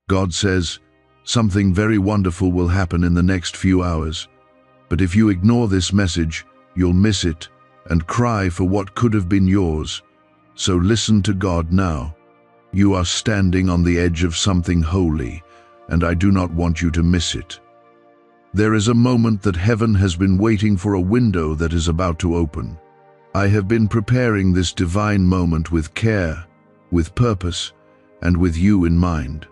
God says, something very wonderful will happen in the next few hours. But if you ignore this message, you'll miss it and cry for what could have been yours. So listen to God now. You are standing on the edge of something holy, and I do not want you to miss it. There is a moment that heaven has been waiting for, a window that is about to open. I have been preparing this divine moment with care, with purpose, and with you in mind.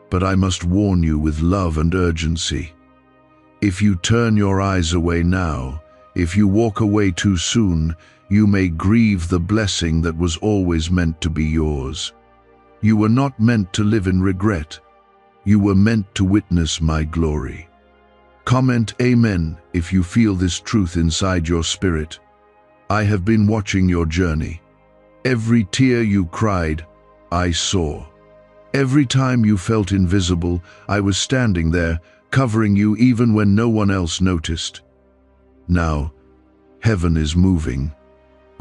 But I must warn you with love and urgency. If you turn your eyes away now, if you walk away too soon, you may grieve the blessing that was always meant to be yours. You were not meant to live in regret. You were meant to witness my glory. Comment Amen if you feel this truth inside your spirit. I have been watching your journey. Every tear you cried, I saw. Every time you felt invisible, I was standing there, covering you even when no one else noticed. Now, heaven is moving.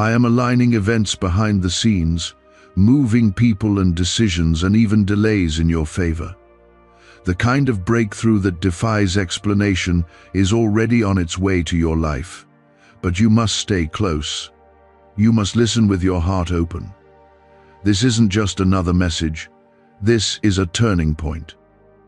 I am aligning events behind the scenes, moving people and decisions and even delays in your favor. The kind of breakthrough that defies explanation is already on its way to your life. But you must stay close. You must listen with your heart open. This isn't just another message. This is a turning point.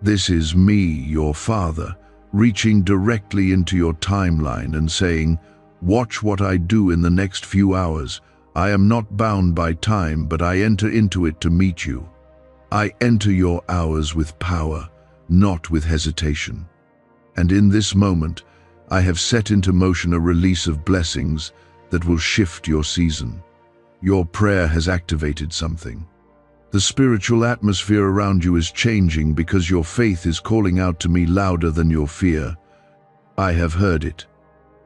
This is me, your Father, reaching directly into your timeline and saying, watch what I do in the next few hours. I am not bound by time, but I enter into it to meet you. I enter your hours with power, not with hesitation. And in this moment, I have set into motion a release of blessings that will shift your season. Your prayer has activated something. The spiritual atmosphere around you is changing because your faith is calling out to me louder than your fear. I have heard it,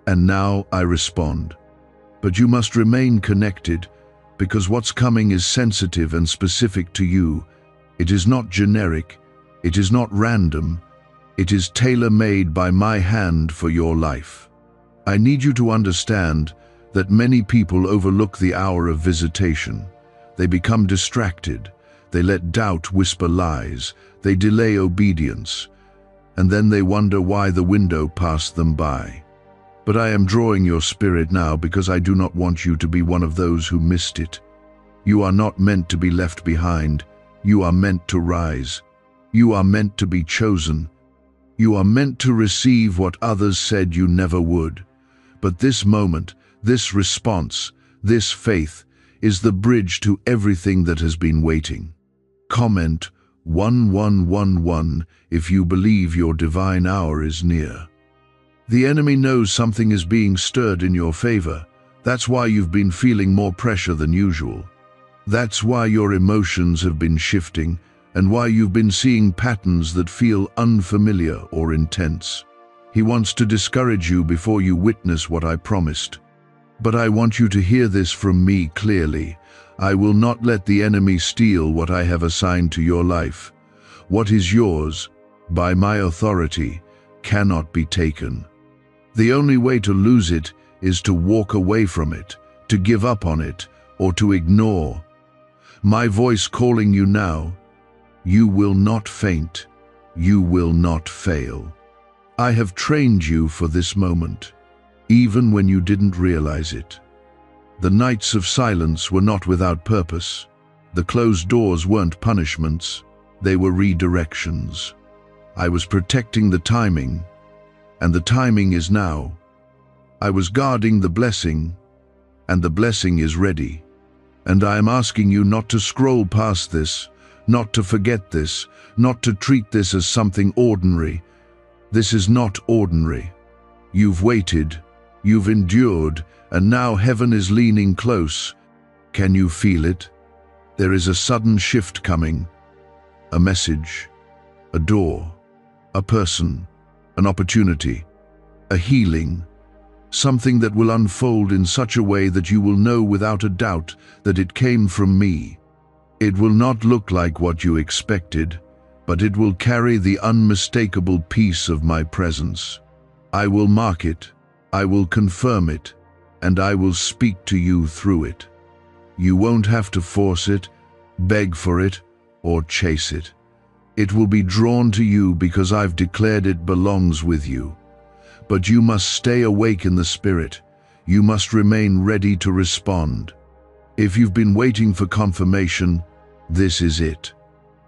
and now I respond. But you must remain connected, because what's coming is sensitive and specific to you. It is not generic, it is not random, it is tailor-made by my hand for your life. I need you to understand that many people overlook the hour of visitation. They become distracted. They let doubt whisper lies. They delay obedience. And then they wonder why the window passed them by. But I am drawing your spirit now because I do not want you to be one of those who missed it. You are not meant to be left behind. You are meant to rise. You are meant to be chosen. You are meant to receive what others said you never would. But this moment, this response, this faith, is the bridge to everything that has been waiting. Comment 1111 if you believe your divine hour is near. The enemy knows something is being stirred in your favor. That's why you've been feeling more pressure than usual. That's why your emotions have been shifting and why you've been seeing patterns that feel unfamiliar or intense. He wants to discourage you before you witness what I promised. But I want you to hear this from me clearly. I will not let the enemy steal what I have assigned to your life. What is yours, by my authority, cannot be taken. The only way to lose it is to walk away from it, to give up on it, or to ignore. My voice calling you now, you will not faint, you will not fail. I have trained you for this moment, even when you didn't realize it. The nights of silence were not without purpose. The closed doors weren't punishments, they were redirections. I was protecting the timing, and the timing is now. I was guarding the blessing, and the blessing is ready. And I am asking you not to scroll past this, not to forget this, not to treat this as something ordinary. This is not ordinary. You've waited, you've endured, and now heaven is leaning close. Can you feel it? There is a sudden shift coming. A message, a door, a person, an opportunity, a healing, something that will unfold in such a way that you will know without a doubt that it came from me. It will not look like what you expected, but it will carry the unmistakable peace of my presence. I will mark it, I will confirm it, and I will speak to you through it. You won't have to force it, beg for it, or chase it. It will be drawn to you because I've declared it belongs with you. But you must stay awake in the Spirit. You must remain ready to respond. If you've been waiting for confirmation, this is it.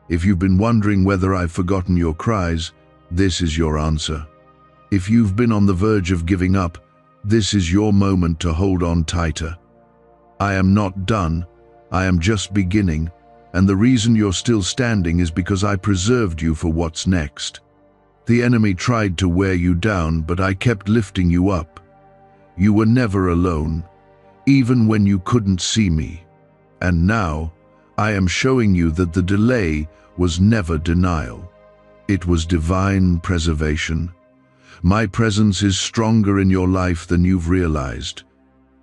If you've been wondering whether I've forgotten your cries, this is your answer. If you've been on the verge of giving up, this is your moment to hold on tighter. I am not done. I am just beginning. And the reason you're still standing is because I preserved you for what's next. The enemy tried to wear you down, but I kept lifting you up. You were never alone, even when you couldn't see me. And now, I am showing you that the delay was never denial. It was divine preservation. My presence is stronger in your life than you've realized.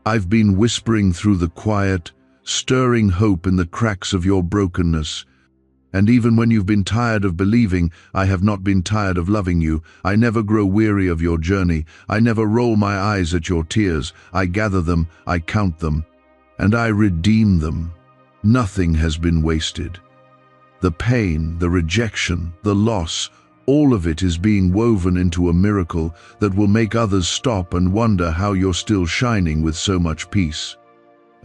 I've been whispering through the quiet, stirring hope in the cracks of your brokenness. And even when you've been tired of believing, I have not been tired of loving you. I never grow weary of your journey. I never roll my eyes at your tears. I gather them, I count them, and I redeem them. Nothing has been wasted. The pain, the rejection, the loss, all of it is being woven into a miracle that will make others stop and wonder how you're still shining with so much peace.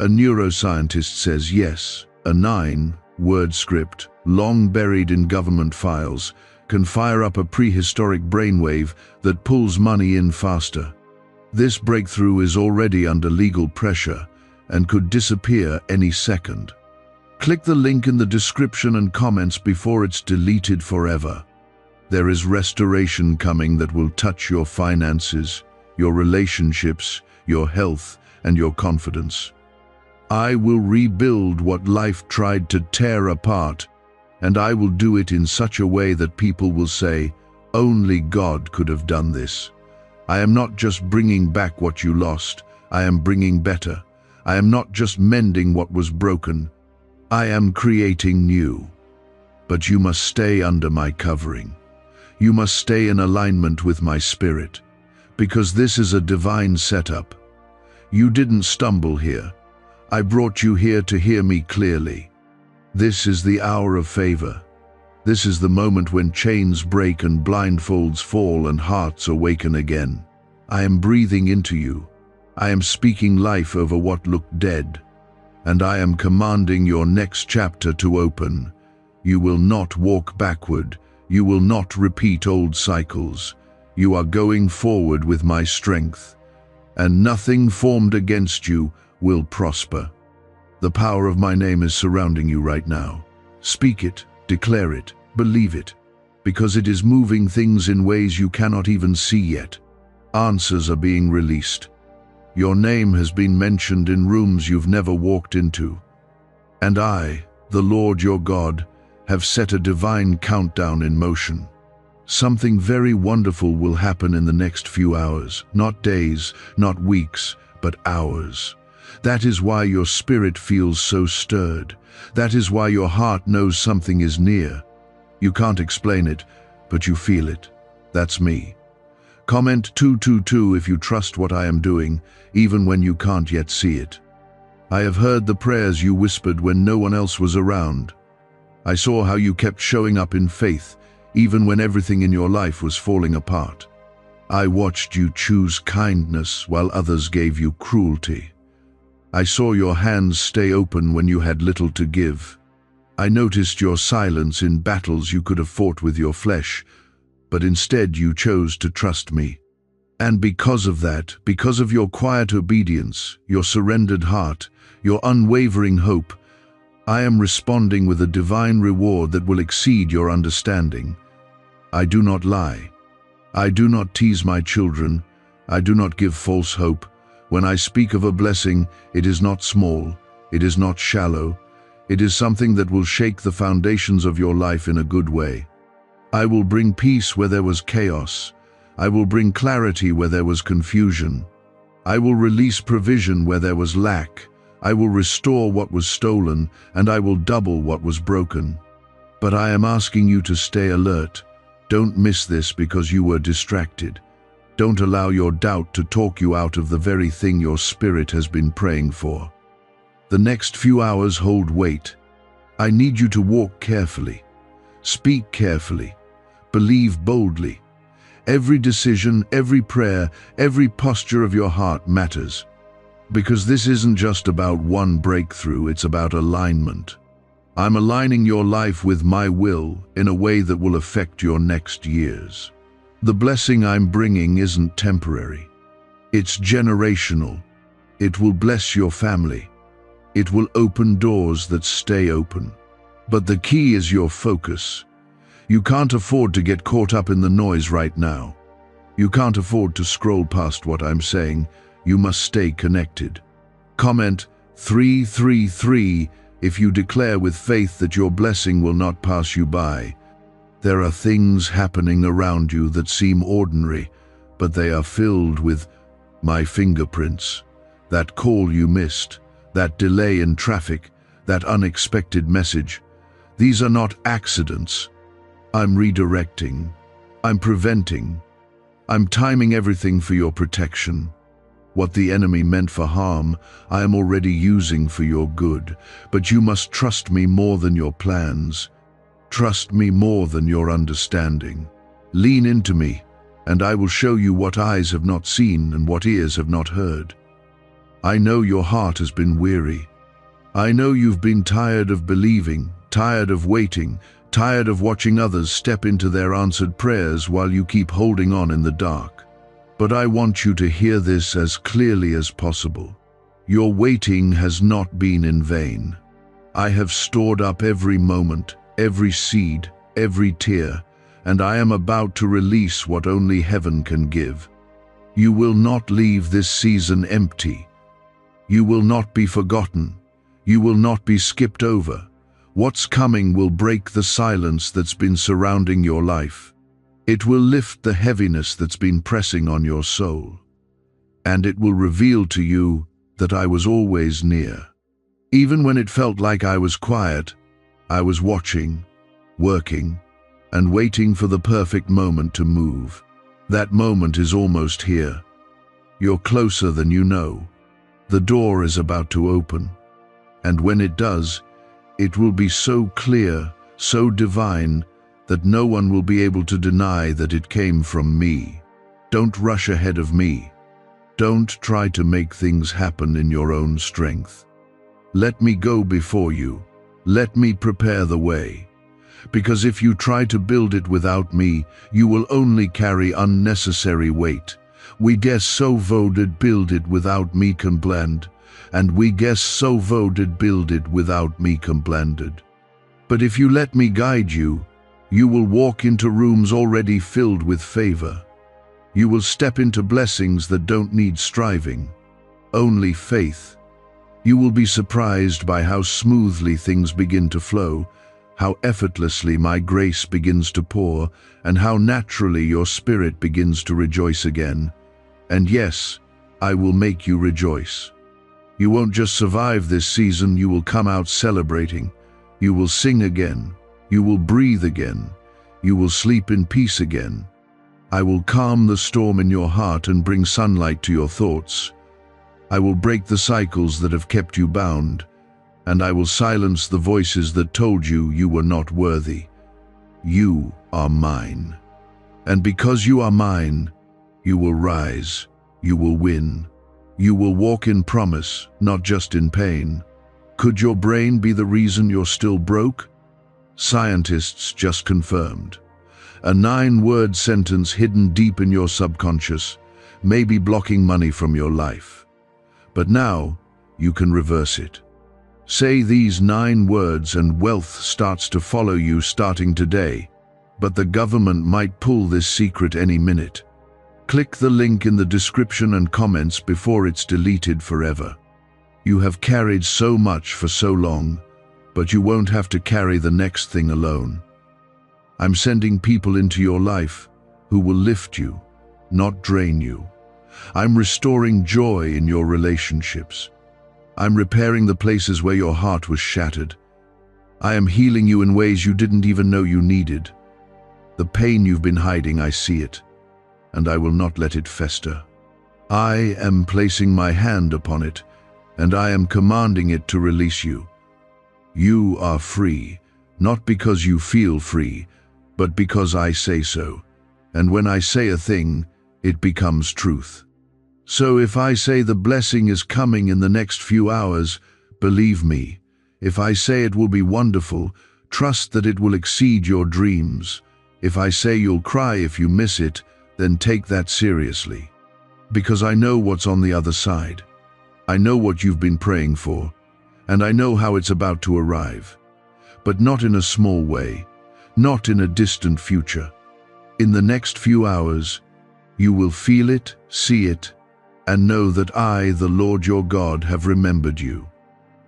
A neuroscientist says yes, a 9-word script, long buried in government files, can fire up a prehistoric brainwave that pulls money in faster. This breakthrough is already under legal pressure and could disappear any second. Click the link in the description and comments before it's deleted forever. There is restoration coming that will touch your finances, your relationships, your health, and your confidence. I will rebuild what life tried to tear apart, and I will do it in such a way that people will say, only God could have done this. I am not just bringing back what you lost, I am bringing better. I am not just mending what was broken, I am creating new. But you must stay under my covering. You must stay in alignment with my spirit, because this is a divine setup. You didn't stumble here. I brought you here to hear me clearly. This is the hour of favor. This is the moment when chains break and blindfolds fall and hearts awaken again. I am breathing into you. I am speaking life over what looked dead. And I am commanding your next chapter to open. You will not walk backward. You will not repeat old cycles. You are going forward with my strength. And nothing formed against you will prosper. The power of my name is surrounding you right now. Speak it, declare it, believe it, because it is moving things in ways you cannot even see yet. Answers are being released. Your name has been mentioned in rooms you've never walked into. And I, the Lord your God, have set a divine countdown in motion. Something very wonderful will happen in the next few hours, not days, not weeks, but hours. That is why your spirit feels so stirred. That is why your heart knows something is near. You can't explain it, but you feel it. That's me. Comment 222 if you trust what I am doing, even when you can't yet see it. I have heard the prayers you whispered when no one else was around. I saw how you kept showing up in faith, even when everything in your life was falling apart. I watched you choose kindness while others gave you cruelty. I saw your hands stay open when you had little to give. I noticed your silence in battles you could have fought with your flesh, but instead you chose to trust me. And because of that, because of your quiet obedience, your surrendered heart, your unwavering hope, I am responding with a divine reward that will exceed your understanding. I do not lie. I do not tease my children. I do not give false hope. When I speak of a blessing, it is not small. It is not shallow. It is something that will shake the foundations of your life in a good way. I will bring peace where there was chaos. I will bring clarity where there was confusion. I will release provision where there was lack. I will restore what was stolen, and I will double what was broken. But I am asking you to stay alert. Don't miss this because you were distracted. Don't allow your doubt to talk you out of the very thing your spirit has been praying for. The next few hours hold weight. I need you to walk carefully. Speak carefully. Believe boldly. Every decision, every prayer, every posture of your heart matters. Because this isn't just about one breakthrough, it's about alignment. I'm aligning your life with my will in a way that will affect your next years. The blessing I'm bringing isn't temporary. It's generational. It will bless your family. It will open doors that stay open. But the key is your focus. You can't afford to get caught up in the noise right now. You can't afford to scroll past what I'm saying. You must stay connected. Comment 333 if you declare with faith that your blessing will not pass you by. There are things happening around you that seem ordinary, but they are filled with my fingerprints. That call you missed, that delay in traffic, that unexpected message. These are not accidents. I'm redirecting. I'm preventing. I'm timing everything for your protection. What the enemy meant for harm, I am already using for your good. But you must trust me more than your plans. Trust me more than your understanding. Lean into me, and I will show you what eyes have not seen and what ears have not heard. I know your heart has been weary. I know you've been tired of believing, tired of waiting, tired of watching others step into their answered prayers while you keep holding on in the dark. But I want you to hear this as clearly as possible. Your waiting has not been in vain. I have stored up every moment, every seed, every tear, and I am about to release what only heaven can give. You will not leave this season empty. You will not be forgotten. You will not be skipped over. What's coming will break the silence that's been surrounding your life. It will lift the heaviness that's been pressing on your soul. And it will reveal to you that I was always near. Even when it felt like I was quiet, I was watching, working, and waiting for the perfect moment to move. That moment is almost here. You're closer than you know. The door is about to open. And when it does, it will be so clear, so divine, that no one will be able to deny that it came from me. Don't rush ahead of me. Don't try to make things happen in your own strength. Let me go before you. Let me prepare the way. Because if you try to build it without me, you will only carry unnecessary weight. We guess so voted build it without me can blend, and we guess so voted build it without me can blended. But if you let me guide you, you will walk into rooms already filled with favor. You will step into blessings that don't need striving, only faith. You will be surprised by how smoothly things begin to flow, how effortlessly my grace begins to pour, and how naturally your spirit begins to rejoice again. And yes, I will make you rejoice. You won't just survive this season, you will come out celebrating. You will sing again. You will breathe again. You will sleep in peace again. I will calm the storm in your heart and bring sunlight to your thoughts. I will break the cycles that have kept you bound, and I will silence the voices that told you you were not worthy. You are mine. And because you are mine, you will rise, you will win. You will walk in promise, not just in pain. Could your brain be the reason you're still broke? Scientists just confirmed. A 9-word sentence hidden deep in your subconscious may be blocking money from your life. But now, you can reverse it. Say these 9 words and wealth starts to follow you starting today. But the government might pull this secret any minute. Click the link in the description and comments before it's deleted forever. You have carried so much for so long, but you won't have to carry the next thing alone. I'm sending people into your life who will lift you, not drain you. I'm restoring joy in your relationships. I'm repairing the places where your heart was shattered. I am healing you in ways you didn't even know you needed. The pain you've been hiding, I see it, and I will not let it fester. I am placing my hand upon it, and I am commanding it to release you. You are free, not because you feel free, but because I say so. And when I say a thing, it becomes truth. So if I say the blessing is coming in the next few hours, believe me. If I say it will be wonderful, trust that it will exceed your dreams. If I say you'll cry if you miss it, then take that seriously. Because I know what's on the other side. I know what you've been praying for, and I know how it's about to arrive. But not in a small way, not in a distant future. In the next few hours, you will feel it, see it, and know that I, the Lord your God, have remembered you.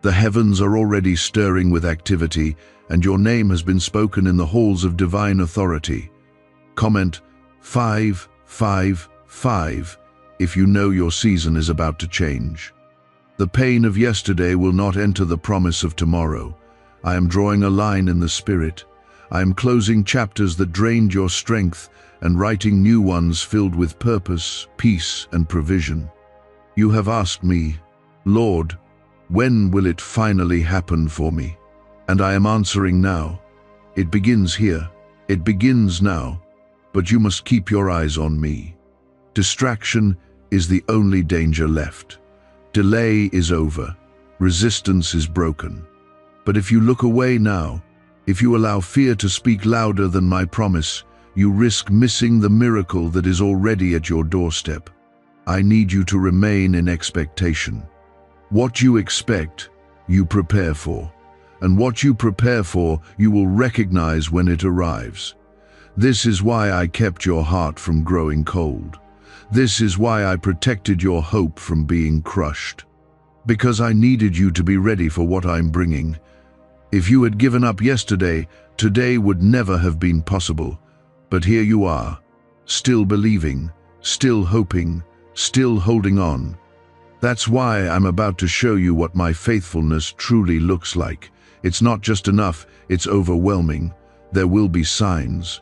The heavens are already stirring with activity, and your name has been spoken in the halls of divine authority. Comment 555 if you know your season is about to change. The pain of yesterday will not enter the promise of tomorrow. I am drawing a line in the spirit. I am closing chapters that drained your strength and writing new ones filled with purpose, peace, and provision. You have asked me, Lord, when will it finally happen for me? And I am answering now. It begins here. It begins now. But you must keep your eyes on me. Distraction is the only danger left. Delay is over. Resistance is broken. But if you look away now, if you allow fear to speak louder than my promise, you risk missing the miracle that is already at your doorstep. I need you to remain in expectation. What you expect, you prepare for. And what you prepare for, you will recognize when it arrives. This is why I kept your heart from growing cold. This is why I protected your hope from being crushed. Because I needed you to be ready for what I'm bringing. If you had given up yesterday, today would never have been possible. But here you are, still believing, still hoping, still holding on. That's why I'm about to show you what my faithfulness truly looks like. It's not just enough, it's overwhelming. There will be signs.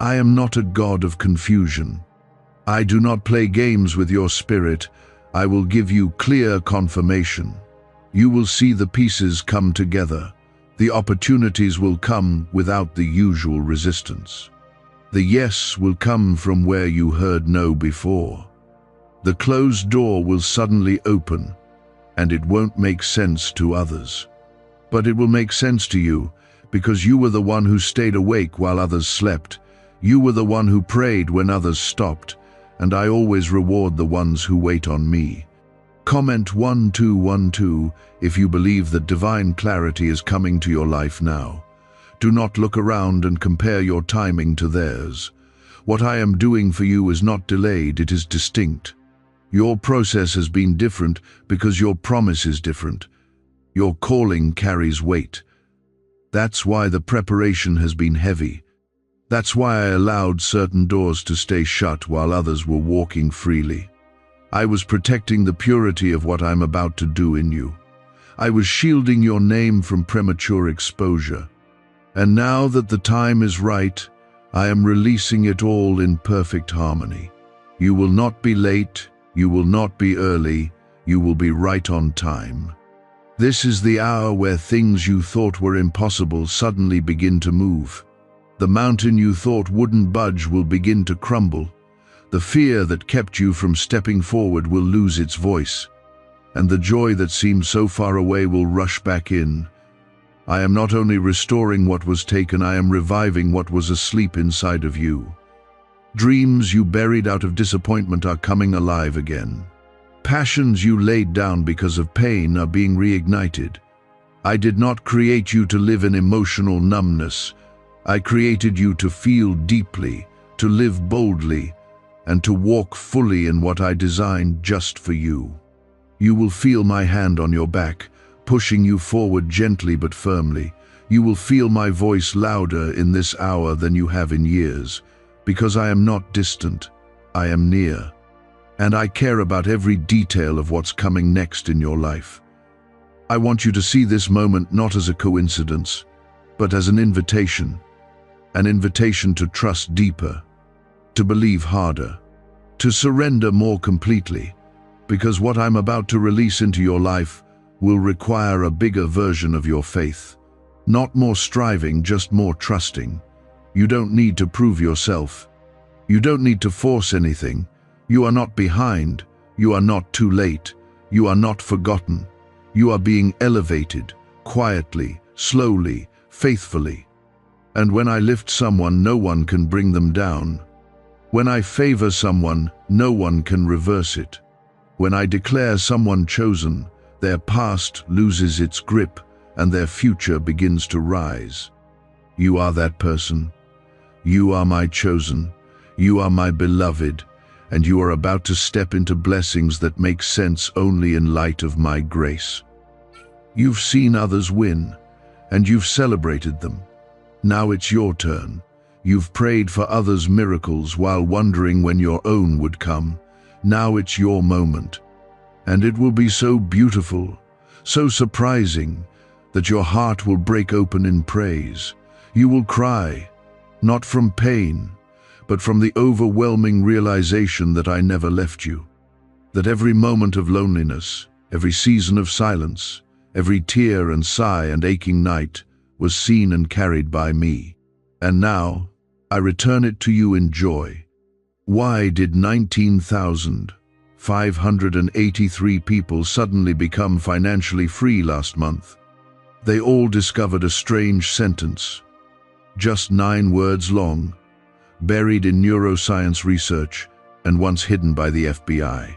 I am not a God of confusion. I do not play games with your spirit. I will give you clear confirmation. You will see the pieces come together. The opportunities will come without the usual resistance. The yes will come from where you heard no before. The closed door will suddenly open, and it won't make sense to others. But it will make sense to you, because you were the one who stayed awake while others slept. You were the one who prayed when others stopped, and I always reward the ones who wait on me. Comment 1212 if you believe that divine clarity is coming to your life now. Do not look around and compare your timing to theirs. What I am doing for you is not delayed, it is distinct. Your process has been different because your promise is different. Your calling carries weight. That's why the preparation has been heavy. That's why I allowed certain doors to stay shut while others were walking freely. I was protecting the purity of what I'm about to do in you. I was shielding your name from premature exposure. And now that the time is right, I am releasing it all in perfect harmony. You will not be late, you will not be early, you will be right on time. This is the hour where things you thought were impossible suddenly begin to move. The mountain you thought wouldn't budge will begin to crumble. The fear that kept you from stepping forward will lose its voice, and the joy that seemed so far away will rush back in. I am not only restoring what was taken, I am reviving what was asleep inside of you. Dreams you buried out of disappointment are coming alive again. Passions you laid down because of pain are being reignited. I did not create you to live in emotional numbness. I created you to feel deeply, to live boldly, and to walk fully in what I designed just for you. You will feel my hand on your back, pushing you forward gently but firmly. You will feel my voice louder in this hour than you have in years, because I am not distant, I am near. And I care about every detail of what's coming next in your life. I want you to see this moment not as a coincidence, but as an invitation to trust deeper, to believe harder, to surrender more completely, because what I'm about to release into your life will require a bigger version of your faith. Not more striving, just more trusting. You don't need to prove yourself. You don't need to force anything. You are not behind. You are not too late. You are not forgotten. You are being elevated, quietly, slowly, faithfully. And when I lift someone, no one can bring them down. When I favor someone, no one can reverse it. When I declare someone chosen, their past loses its grip and their future begins to rise. You are that person. You are my chosen. You are my beloved, and you are about to step into blessings that make sense only in light of my grace. You've seen others win, and you've celebrated them. Now it's your turn. You've prayed for others' miracles while wondering when your own would come. Now it's your moment. And it will be so beautiful, so surprising, that your heart will break open in praise. You will cry, not from pain, but from the overwhelming realization that I never left you. That every moment of loneliness, every season of silence, every tear and sigh and aching night was seen and carried by me. And now, I return it to you in joy. Why did 19,583 people suddenly become financially free last month? They all discovered a strange sentence, just 9 words long, buried in neuroscience research and once hidden by the FBI.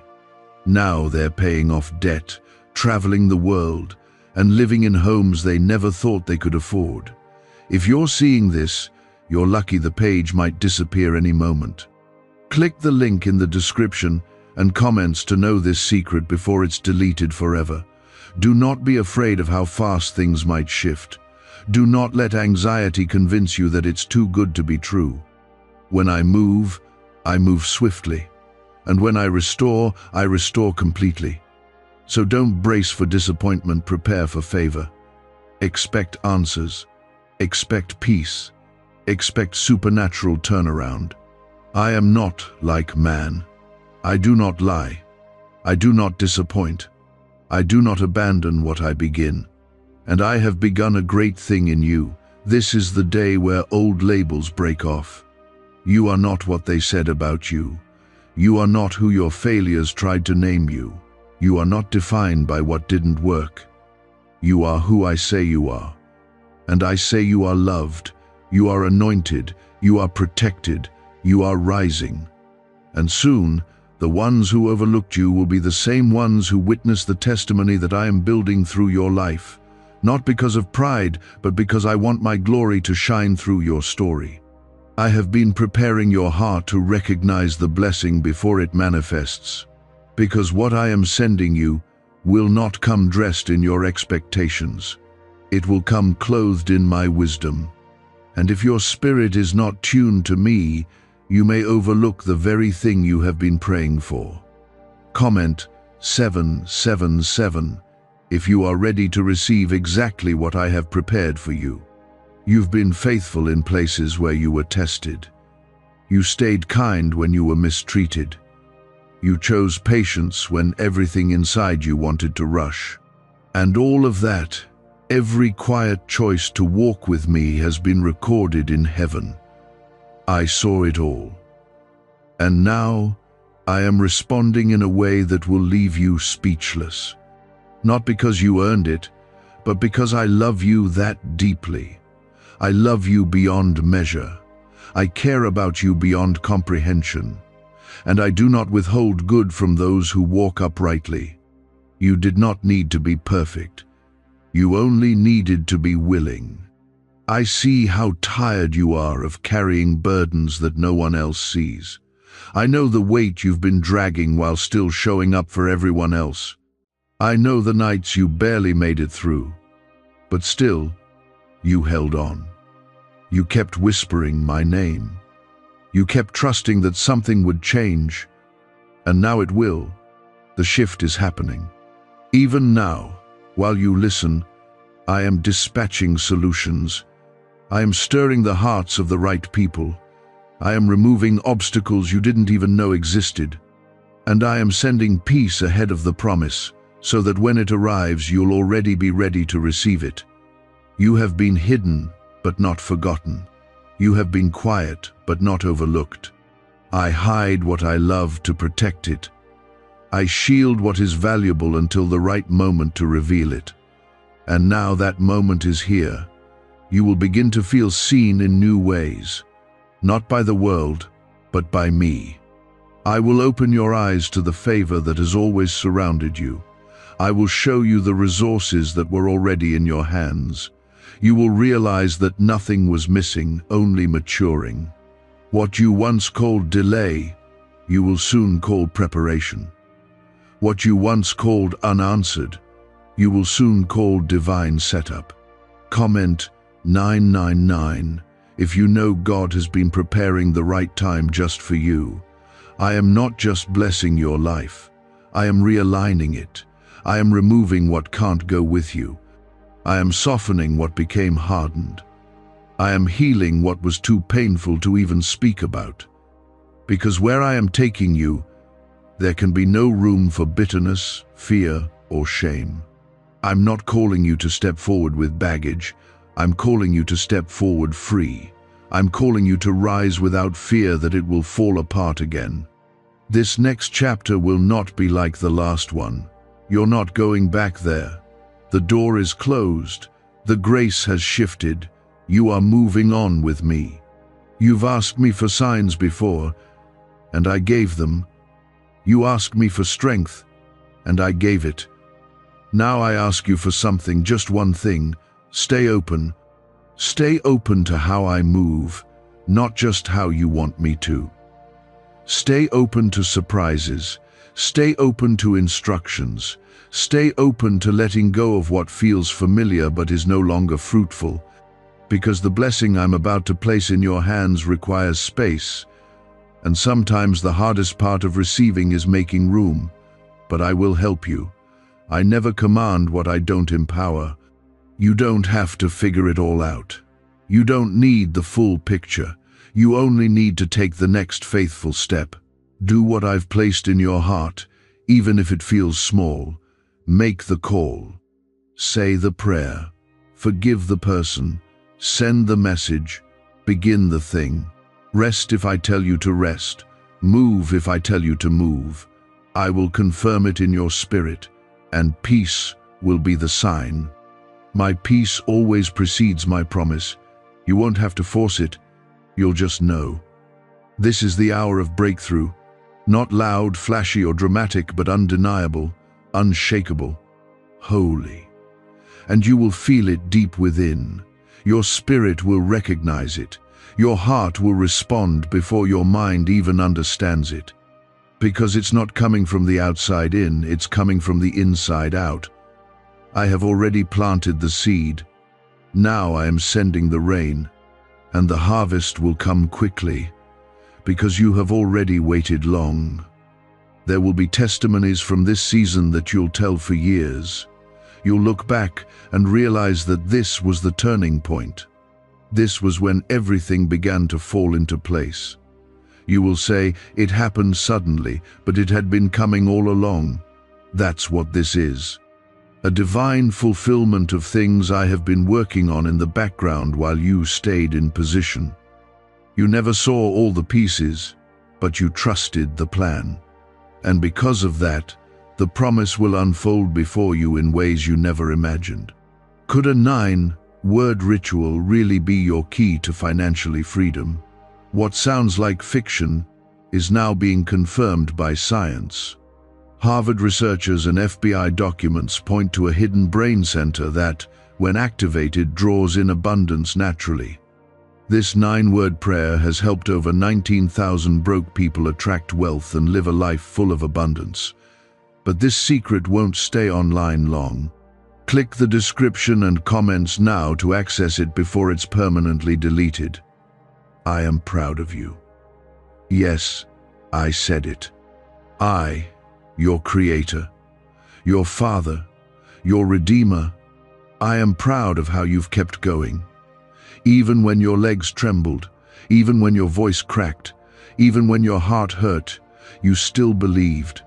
Now they're paying off debt, traveling the world, and living in homes they never thought they could afford. If you're seeing this, you're lucky. The page might disappear any moment. Click the link in the description and comments to know this secret before it's deleted forever. Do not be afraid of how fast things might shift. Do not let anxiety convince you that it's too good to be true. When I move swiftly. And when I restore completely. So don't brace for disappointment, prepare for favor. Expect answers. Expect peace. Expect supernatural turnaround. I am not like man. I do not lie. I do not disappoint. I do not abandon what I begin. And I have begun a great thing in you. This is the day where old labels break off. You are not what they said about you. You are not who your failures tried to name you. You are not defined by what didn't work. You are who I say you are. And I say you are loved. You are anointed. You are protected. You are rising. And soon, the ones who overlooked you will be the same ones who witness the testimony that I am building through your life. Not because of pride, but because I want my glory to shine through your story. I have been preparing your heart to recognize the blessing before it manifests. Because what I am sending you will not come dressed in your expectations. It will come clothed in my wisdom. And if your spirit is not tuned to me, you may overlook the very thing you have been praying for. Comment 777 if you are ready to receive exactly what I have prepared for you. You've been faithful in places where you were tested. You stayed kind when you were mistreated. You chose patience when everything inside you wanted to rush. And all of that, every quiet choice to walk with me has been recorded in heaven. I saw it all. And now, I am responding in a way that will leave you speechless. Not because you earned it, but because I love you that deeply. I love you beyond measure. I care about you beyond comprehension. And I do not withhold good from those who walk uprightly. You did not need to be perfect. You only needed to be willing. I see how tired you are of carrying burdens that no one else sees. I know the weight you've been dragging while still showing up for everyone else. I know the nights you barely made it through. But still, you held on. You kept whispering my name. You kept trusting that something would change. And now it will. The shift is happening. Even now, while you listen, I am dispatching solutions. I am stirring the hearts of the right people. I am removing obstacles you didn't even know existed. And I am sending peace ahead of the promise, so that when it arrives, you'll already be ready to receive it. You have been hidden, but not forgotten. You have been quiet, but not overlooked. I hide what I love to protect it. I shield what is valuable until the right moment to reveal it. And now that moment is here. You will begin to feel seen in new ways, not by the world, but by me. I will open your eyes to the favor that has always surrounded you. I will show you the resources that were already in your hands. You will realize that nothing was missing, only maturing. What you once called delay, you will soon call preparation. What you once called unanswered, you will soon call divine setup. Comment 999 if you know God has been preparing the right time just for you. I am not just blessing your life. I am realigning it. I am removing what can't go with you. I am softening what became hardened. I am healing what was too painful to even speak about. Because where I am taking you, there can be no room for bitterness, fear, or shame. I'm not calling you to step forward with baggage. I'm calling you to step forward free. I'm calling you to rise without fear that it will fall apart again. This next chapter will not be like the last one. You're not going back there. The door is closed. The grace has shifted. You are moving on with me. You've asked me for signs before, and I gave them. You asked me for strength, and I gave it. Now I ask you for something, just one thing. Stay open. Stay open to how I move, not just how you want me to. Stay open to surprises. Stay open to instructions. Stay open to letting go of what feels familiar but is no longer fruitful. Because the blessing I'm about to place in your hands requires space. And sometimes the hardest part of receiving is making room. But I will help you. I never command what I don't empower. You don't have to figure it all out. You don't need the full picture. You only need to take the next faithful step. Do what I've placed in your heart, even if it feels small. Make the call. Say the prayer. Forgive the person. Send the message. Begin the thing. Rest if I tell you to rest. Move if I tell you to move. I will confirm it in your spirit, and peace will be the sign. My peace always precedes my promise. You won't have to force it. You'll just know. This is the hour of breakthrough. Not loud, flashy, or dramatic, but undeniable, unshakable, holy. And you will feel it deep within. Your spirit will recognize it. Your heart will respond before your mind even understands it. Because it's not coming from the outside in, it's coming from the inside out. I have already planted the seed. Now I am sending the rain, and the harvest will come quickly, because you have already waited long. There will be testimonies from this season that you'll tell for years. You'll look back and realize that this was the turning point. This was when everything began to fall into place. You will say, it happened suddenly, but it had been coming all along. That's what this is. A divine fulfillment of things I have been working on in the background while you stayed in position. You never saw all the pieces, but you trusted the plan. And because of that, the promise will unfold before you in ways you never imagined. Could a 9-word ritual really be your key to financially freedom? What sounds like fiction is now being confirmed by science. Harvard researchers and FBI documents point to a hidden brain center that, when activated, draws in abundance naturally. This 9-word prayer has helped over 19,000 broke people attract wealth and live a life full of abundance. But this secret won't stay online long. Click the description and comments now to access it before it's permanently deleted. I am proud of you. Yes, I said it. I, your Creator, your Father, your Redeemer, I am proud of how you've kept going. Even when your legs trembled, even when your voice cracked, even when your heart hurt, you still believed.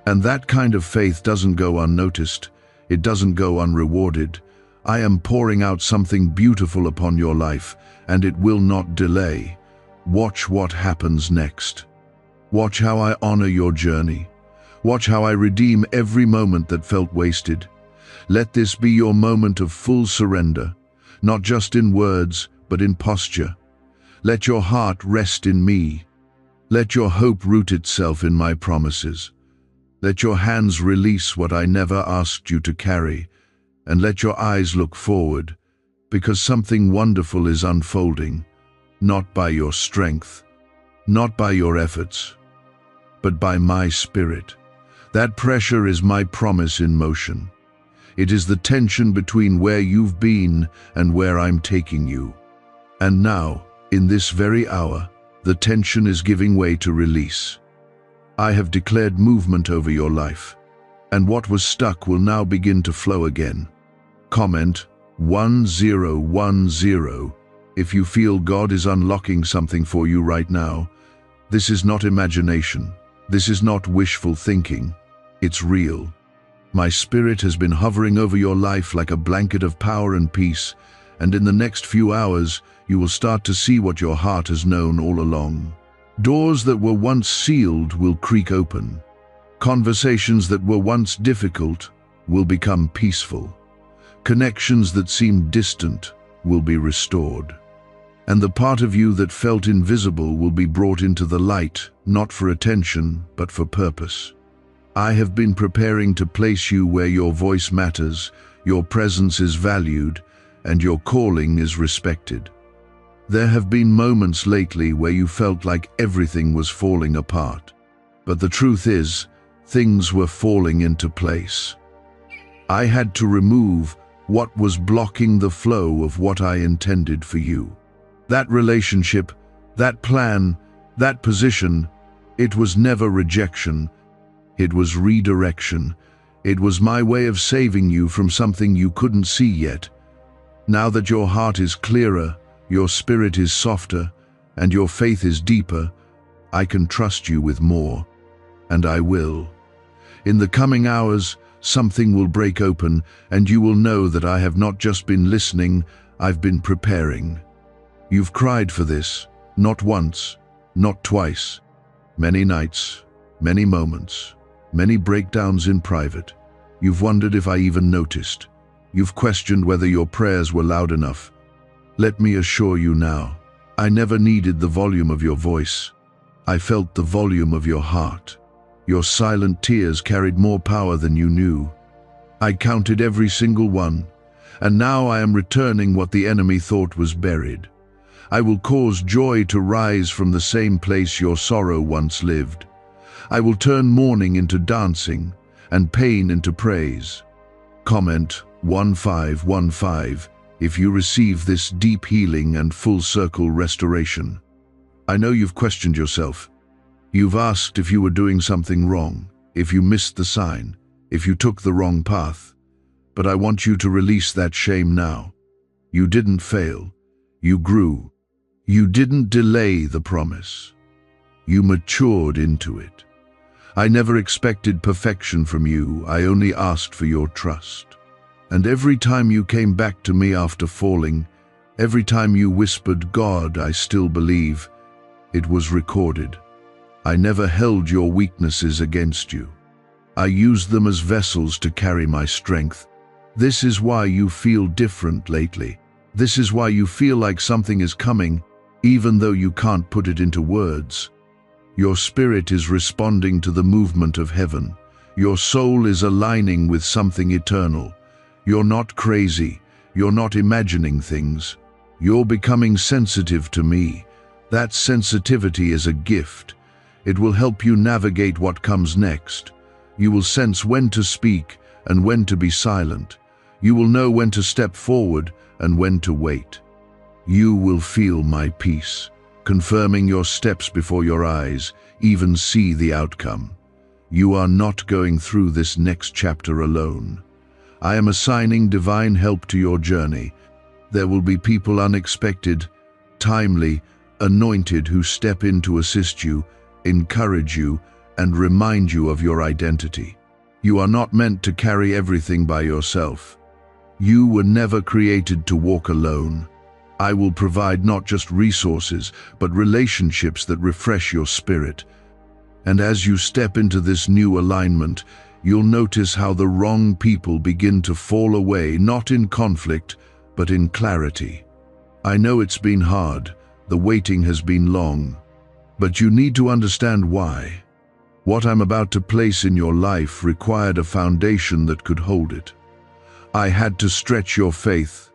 And that kind of faith doesn't go unnoticed. It doesn't go unrewarded. I am pouring out something beautiful upon your life, and it will not delay. Watch what happens next. Watch how I honor your journey. Watch how I redeem every moment that felt wasted. Let this be your moment of full surrender, not just in words, but in posture. Let your heart rest in me. Let your hope root itself in my promises. Let your hands release what I never asked you to carry, and let your eyes look forward, because something wonderful is unfolding, not by your strength, not by your efforts, but by my spirit. That pressure is my promise in motion. It is the tension between where you've been and where I'm taking you. And now, in this very hour, the tension is giving way to release. I have declared movement over your life, and what was stuck will now begin to flow again. Comment 1010 if you feel God is unlocking something for you right now. This is not imagination. This is not wishful thinking. It's real. My spirit has been hovering over your life like a blanket of power and peace, and in the next few hours, you will start to see what your heart has known all along. Doors that were once sealed will creak open. Conversations that were once difficult will become peaceful. Connections that seemed distant will be restored. And the part of you that felt invisible will be brought into the light, not for attention, but for purpose. I have been preparing to place you where your voice matters, your presence is valued, and your calling is respected. There have been moments lately where you felt like everything was falling apart. But the truth is, things were falling into place. I had to remove what was blocking the flow of what I intended for you. That relationship, that plan, that position, it was never rejection. It was redirection. It was my way of saving you from something you couldn't see yet. Now that your heart is clearer, your spirit is softer, and your faith is deeper, I can trust you with more, and I will. In the coming hours, something will break open, and you will know that I have not just been listening, I've been preparing. You've cried for this, not once, not twice. Many nights, many moments, many breakdowns in private. You've wondered if I even noticed. You've questioned whether your prayers were loud enough. Let me assure you now, I never needed the volume of your voice. I felt the volume of your heart. Your silent tears carried more power than you knew. I counted every single one, and now I am returning what the enemy thought was buried. I will cause joy to rise from the same place your sorrow once lived. I will turn mourning into dancing and pain into praise. Comment 1515 if you receive this deep healing and full circle restoration. I know you've questioned yourself. You've asked if you were doing something wrong, if you missed the sign, if you took the wrong path. But I want you to release that shame now. You didn't fail. You grew. You didn't delay the promise. You matured into it. I never expected perfection from you. I only asked for your trust. And every time you came back to me after falling, every time you whispered, "God, I still believe," it was recorded. I never held your weaknesses against you. I used them as vessels to carry my strength. This is why you feel different lately. This is why you feel like something is coming, even though you can't put it into words. Your spirit is responding to the movement of heaven. Your soul is aligning with something eternal. You're not crazy. You're not imagining things. You're becoming sensitive to me. That sensitivity is a gift. It will help you navigate what comes next. You will sense when to speak and when to be silent. You will know when to step forward and when to wait. You will feel my peace, confirming your steps before your eyes, even see the outcome. You are not going through this next chapter alone. I am assigning divine help to your journey. There will be people unexpected, timely, anointed who step in to assist you, encourage you, and remind you of your identity. You are not meant to carry everything by yourself. You were never created to walk alone. I will provide not just resources, but relationships that refresh your spirit. And as you step into this new alignment, you'll notice how the wrong people begin to fall away, not in conflict, but in clarity. I know it's been hard, the waiting has been long, but you need to understand why. What I'm about to place in your life required a foundation that could hold it. I had to stretch your faith.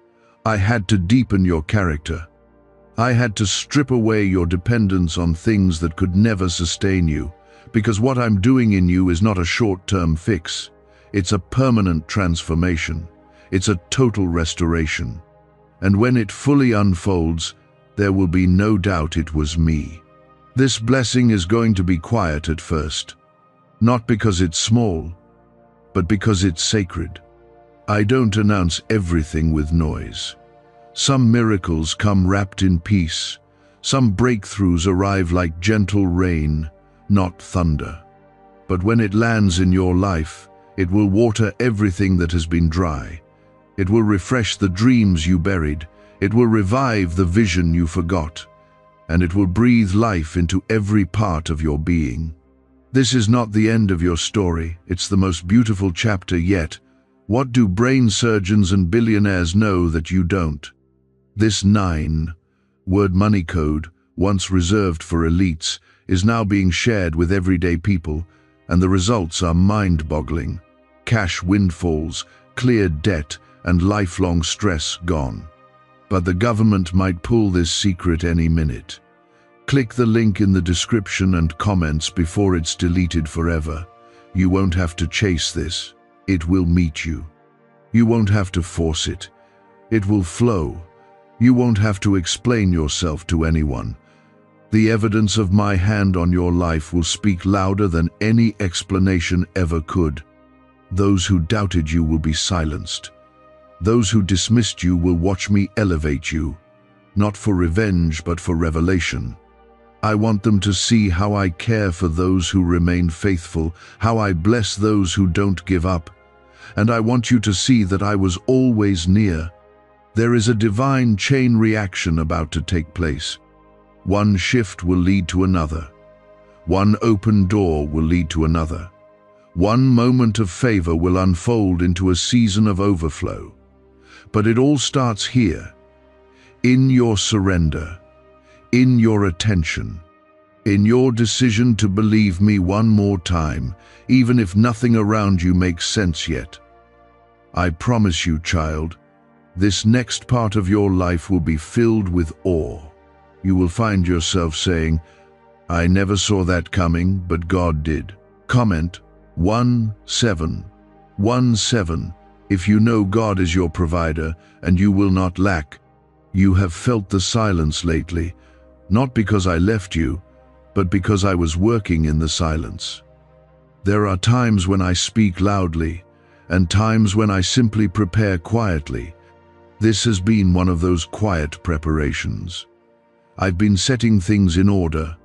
I had to deepen your character. I had to strip away your dependence on things that could never sustain you, because what I'm doing in you is not a short-term fix. It's a permanent transformation. It's a total restoration. And when it fully unfolds, there will be no doubt it was me. This blessing is going to be quiet at first, not because it's small, but because it's sacred. I don't announce everything with noise. Some miracles come wrapped in peace. Some breakthroughs arrive like gentle rain, not thunder. But when it lands in your life, it will water everything that has been dry. It will refresh the dreams you buried. It will revive the vision you forgot. And it will breathe life into every part of your being. This is not the end of your story. It's the most beautiful chapter yet. What do brain surgeons and billionaires know that you don't? This 9-word money code, once reserved for elites, is now being shared with everyday people, and the results are mind-boggling. Cash windfalls, cleared debt, and lifelong stress gone. But the government might pull this secret any minute. Click the link in the description and comments before it's deleted forever. You won't have to chase this. It will meet you. You won't have to force it. It will flow. You won't have to explain yourself to anyone. The evidence of my hand on your life will speak louder than any explanation ever could. Those who doubted you will be silenced. Those who dismissed you will watch me elevate you, not for revenge but for revelation. I want them to see how I care for those who remain faithful, how I bless those who don't give up. And I want you to see that I was always near. There is a divine chain reaction about to take place. One shift will lead to another. One open door will lead to another. One moment of favor will unfold into a season of overflow. But it all starts here, in your surrender, in your attention, in your decision to believe me one more time, even if nothing around you makes sense yet. I promise you, child, this next part of your life will be filled with awe. You will find yourself saying, I never saw that coming, but God did. Comment 1717 if you know God is your provider and you will not lack. You have felt the silence lately, not because I left you, but because I was working in the silence. There are times when I speak loudly, and times when I simply prepare quietly. This has been one of those quiet preparations. I've been setting things in order,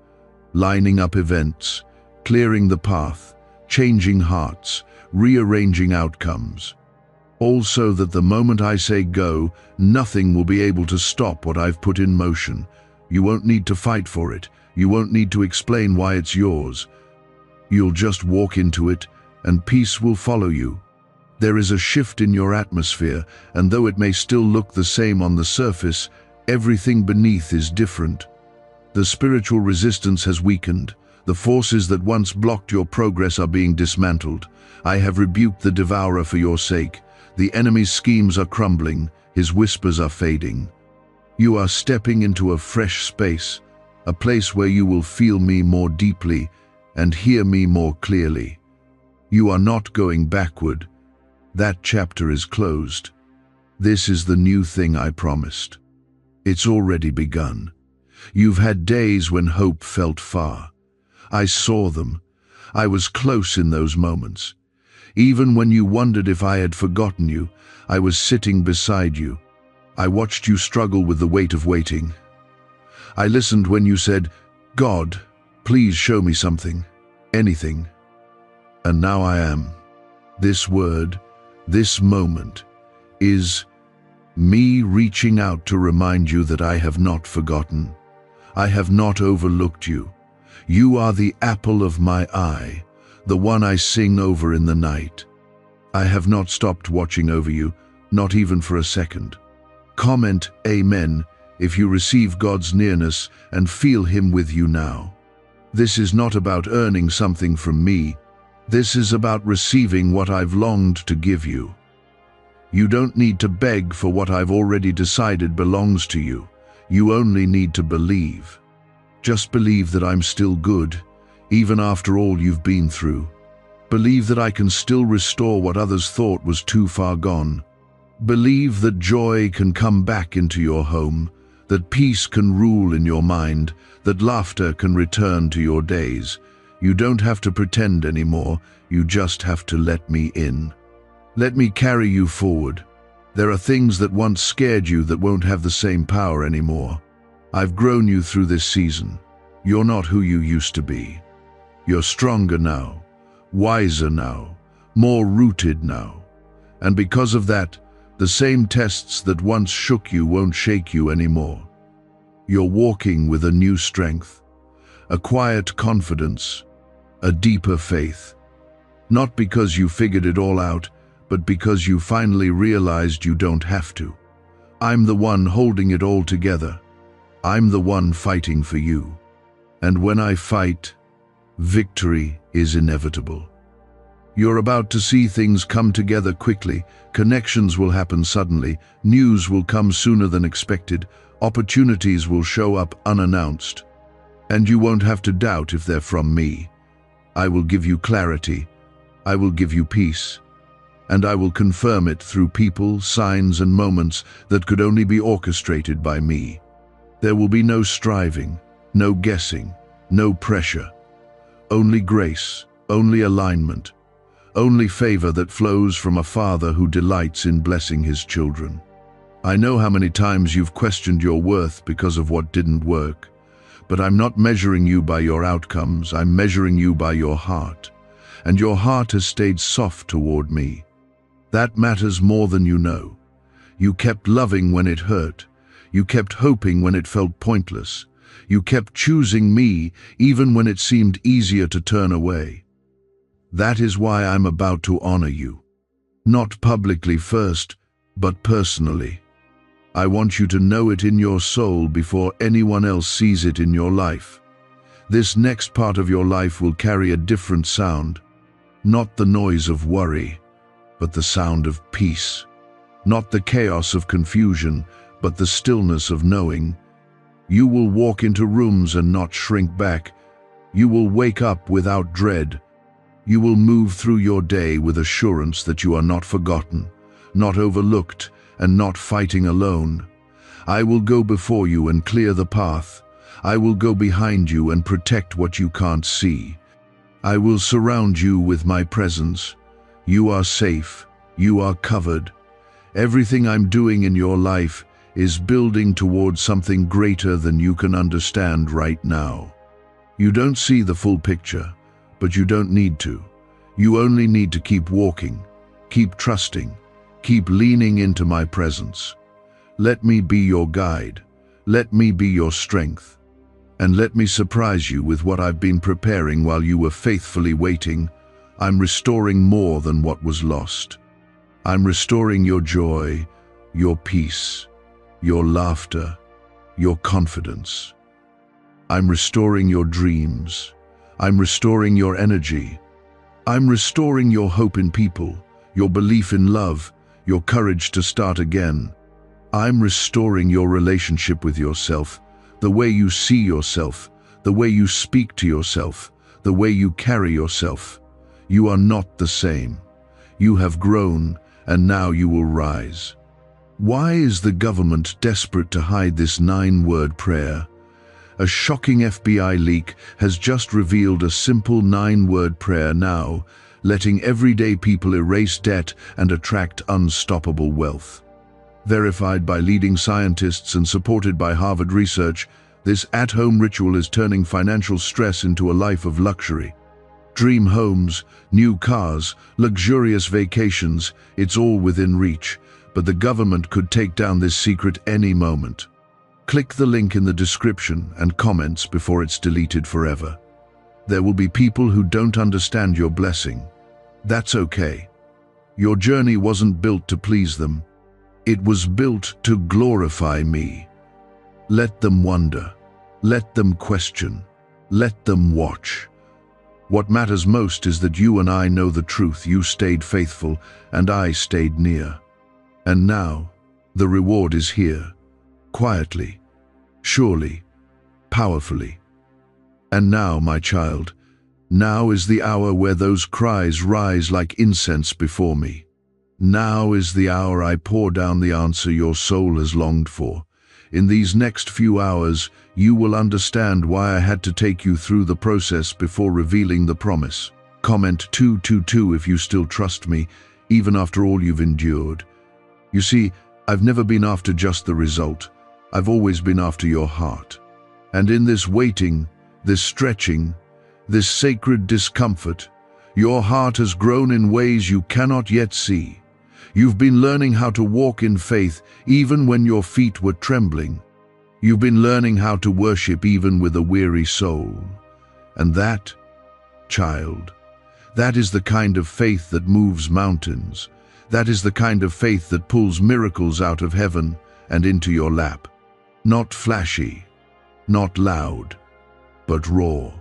lining up events, clearing the path, changing hearts, rearranging outcomes. All so that the moment I say go, nothing will be able to stop what I've put in motion. You won't need to fight for it. You won't need to explain why it's yours. You'll just walk into it, and peace will follow you. There is a shift in your atmosphere, and though it may still look the same on the surface, everything beneath is different. The spiritual resistance has weakened. The forces that once blocked your progress are being dismantled. I have rebuked the devourer for your sake. The enemy's schemes are crumbling. His whispers are fading. You are stepping into a fresh space, a place where you will feel me more deeply and hear me more clearly. You are not going backward. That chapter is closed. This is the new thing I promised. It's already begun. You've had days when hope felt far. I saw them. I was close in those moments. Even when you wondered if I had forgotten you, I was sitting beside you. I watched you struggle with the weight of waiting. I listened when you said, God, please show me something, anything. And now I am. This word, this moment, is me reaching out to remind you that I have not forgotten. I have not overlooked you. You are the apple of my eye, the one I sing over in the night. I have not stopped watching over you, not even for a second. Comment Amen if you receive God's nearness and feel Him with you now. This is not about earning something from me. This is about receiving what I've longed to give you. You don't need to beg for what I've already decided belongs to you. You only need to believe. Just believe that I'm still good, even after all you've been through. Believe that I can still restore what others thought was too far gone. Believe that joy can come back into your home, that peace can rule in your mind, that laughter can return to your days. You don't have to pretend anymore, you just have to let me in. Let me carry you forward. There are things that once scared you that won't have the same power anymore. I've grown you through this season. You're not who you used to be. You're stronger now, wiser now, more rooted now. And because of that, the same tests that once shook you won't shake you anymore. You're walking with a new strength, a quiet confidence, a deeper faith. Not because you figured it all out, but because you finally realized you don't have to. I'm the one holding it all together. I'm the one fighting for you. And when I fight, victory is inevitable. You're about to see things come together quickly, connections will happen suddenly, news will come sooner than expected, opportunities will show up unannounced. And you won't have to doubt if they're from me. I will give you clarity, I will give you peace, and I will confirm it through people, signs, and moments that could only be orchestrated by me. There will be no striving, no guessing, no pressure. Only grace, only alignment, only favor that flows from a Father who delights in blessing His children. I know how many times you've questioned your worth because of what didn't work, but I'm not measuring you by your outcomes, I'm measuring you by your heart. And your heart has stayed soft toward me. That matters more than you know. You kept loving when it hurt. You kept hoping when it felt pointless. You kept choosing me even when it seemed easier to turn away. That is why I'm about to honor you. Not publicly first, but personally. I want you to know it in your soul before anyone else sees it in your life. This next part of your life will carry a different sound. Not the noise of worry, but the sound of peace. Not the chaos of confusion, but the stillness of knowing. You will walk into rooms and not shrink back. You will wake up without dread. You will move through your day with assurance that you are not forgotten, not overlooked, and not fighting alone. I will go before you and clear the path. I will go behind you and protect what you can't see. I will surround you with my presence. You are safe. You are covered. Everything I'm doing in your life is building towards something greater than you can understand right now. You don't see the full picture, but you don't need to. You only need to keep walking, keep trusting, keep leaning into my presence. Let me be your guide. Let me be your strength. And let me surprise you with what I've been preparing while you were faithfully waiting. I'm restoring more than what was lost. I'm restoring your joy, your peace, your laughter, your confidence. I'm restoring your dreams. I'm restoring your energy. I'm restoring your hope in people, your belief in love, your courage to start again. I'm restoring your relationship with yourself, the way you see yourself, the way you speak to yourself, the way you carry yourself. You are not the same. You have grown, and now you will rise. Why is the government desperate to hide this 9-word prayer? A shocking FBI leak has just revealed a simple 9-word prayer now, letting everyday people erase debt and attract unstoppable wealth. Verified by leading scientists and supported by Harvard research, this at-home ritual is turning financial stress into a life of luxury. Dream homes, new cars, luxurious vacations, it's all within reach. but the government could take down this secret any moment. Click the link in the description and comments before it's deleted forever. There will be people who don't understand your blessing. That's okay. Your journey wasn't built to please them. It was built to glorify me. Let them wonder. Let them question. Let them watch. What matters most is that you and I know the truth. You stayed faithful, and I stayed near. And now, the reward is here. Quietly, surely, powerfully. And now, my child, now is the hour where those cries rise like incense before me. Now is the hour I pour down the answer your soul has longed for. In these next few hours, you will understand why I had to take you through the process before revealing the promise. Comment 222 if you still trust me, even after all you've endured. You see, I've never been after just the result. I've always been after your heart. And in this waiting, this stretching, this sacred discomfort, your heart has grown in ways you cannot yet see. You've been learning how to walk in faith even when your feet were trembling. You've been learning how to worship even with a weary soul. And that, child, that is the kind of faith that moves mountains. That is the kind of faith that pulls miracles out of heaven and into your lap. Not flashy, not loud, but raw,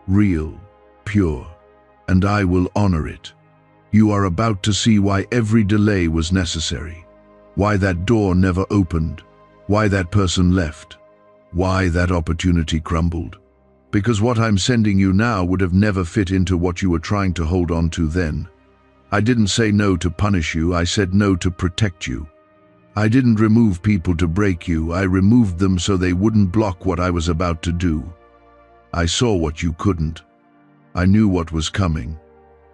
real, pure. And I will honor it. You are about to see why every delay was necessary, why that door never opened, why that person left, why that opportunity crumbled. Because what I'm sending you now would have never fit into what you were trying to hold on to then. I didn't say no to punish you, I said no to protect you. I didn't remove people to break you, I removed them so they wouldn't block what I was about to do. I saw what you couldn't. I knew what was coming.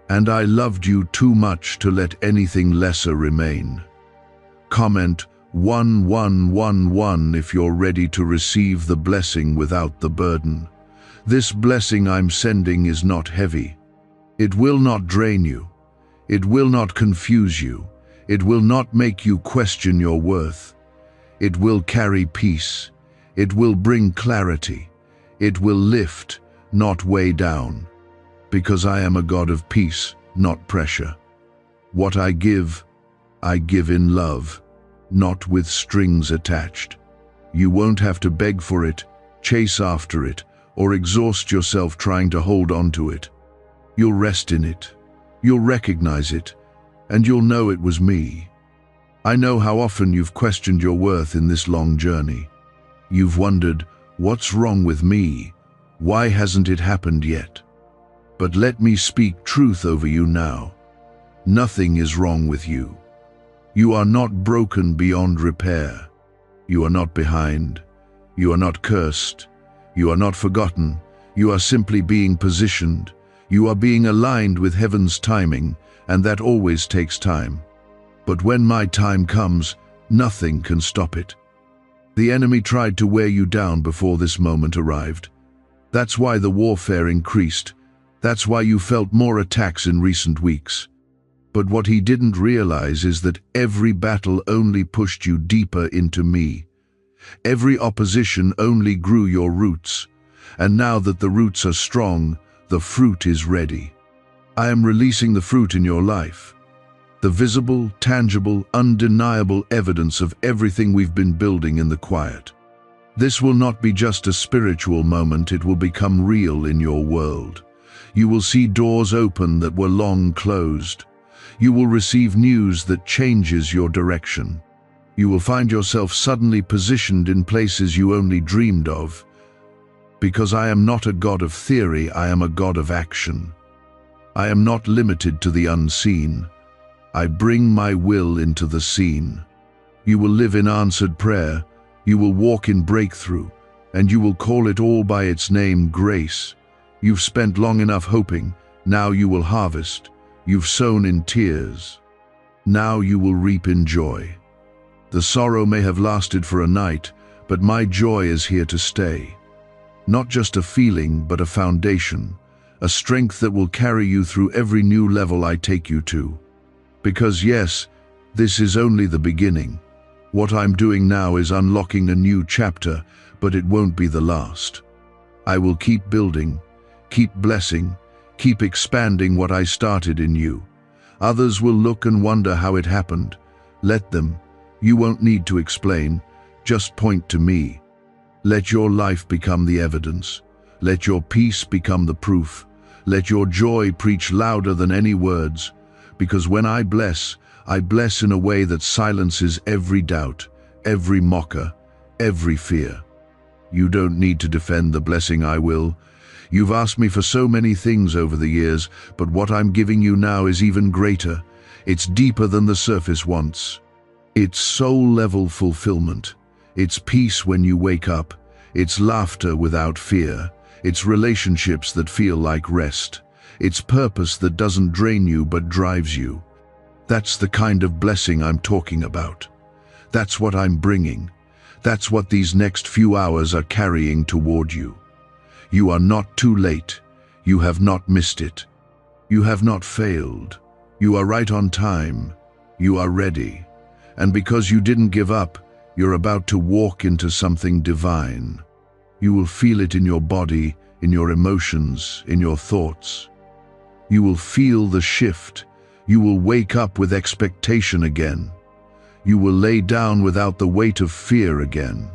And I loved you too much to let anything lesser remain. Comment 1111 if you're ready to receive the blessing without the burden. This blessing I'm sending is not heavy. It will not drain you. It will not confuse you. It will not make you question your worth. It will carry peace. It will bring clarity. It will lift, not weigh down. Because I am a God of peace, not pressure. What I give in love, not with strings attached. You won't have to beg for it, chase after it, or exhaust yourself trying to hold on to it. You'll rest in it. You'll recognize it, and you'll know it was me. I know how often you've questioned your worth in this long journey. You've wondered, what's wrong with me? Why hasn't it happened yet? But let me speak truth over you now. Nothing is wrong with you. You are not broken beyond repair. You are not behind. You are not cursed. You are not forgotten. You are simply being positioned. You are being aligned with heaven's timing, and that always takes time. But when my time comes, nothing can stop it. The enemy tried to wear you down before this moment arrived. That's why the warfare increased. That's why you felt more attacks in recent weeks. But what he didn't realize is that every battle only pushed you deeper into me. Every opposition only grew your roots. And now that the roots are strong, the fruit is ready. I am releasing the fruit in your life. The visible, tangible, undeniable evidence of everything we've been building in the quiet. This will not be just a spiritual moment, it will become real in your world. You will see doors open that were long closed. You will receive news that changes your direction. You will find yourself suddenly positioned in places you only dreamed of. Because I am not a God of theory, I am a God of action. I am not limited to the unseen. I bring my will into the seen. You will live in answered prayer. You will walk in breakthrough, and you will call it all by its name, grace. You've spent long enough hoping, now you will harvest. You've sown in tears, now you will reap in joy. The sorrow may have lasted for a night, but my joy is here to stay. Not just a feeling, but a foundation, a strength that will carry you through every new level I take you to. Because yes, This is only the beginning. What I'm doing now is unlocking a new chapter, but it won't be the last. I will keep building, keep blessing, keep expanding what I started in you. Others will look and wonder how it happened. Let them. You won't need to explain. Just point to me. Let your life become the evidence. Let your peace become the proof. Let your joy preach louder than any words. Because when I bless in a way that silences every doubt, every mocker, every fear. You don't need to defend the blessing I will. You've asked me for so many things over the years, but what I'm giving you now is even greater. It's deeper than the surface wants. It's soul-level fulfillment. It's peace when you wake up. It's laughter without fear. It's relationships that feel like rest. It's purpose that doesn't drain you but drives you. That's the kind of blessing I'm talking about. That's what I'm bringing. That's what these next few hours are carrying toward you. You are not too late. You have not missed it. You have not failed. You are right on time. You are ready. And because you didn't give up, you're about to walk into something divine. You will feel it in your body, in your emotions, in your thoughts. You will feel the shift. You will wake up with expectation again. You will lay down without the weight of fear again.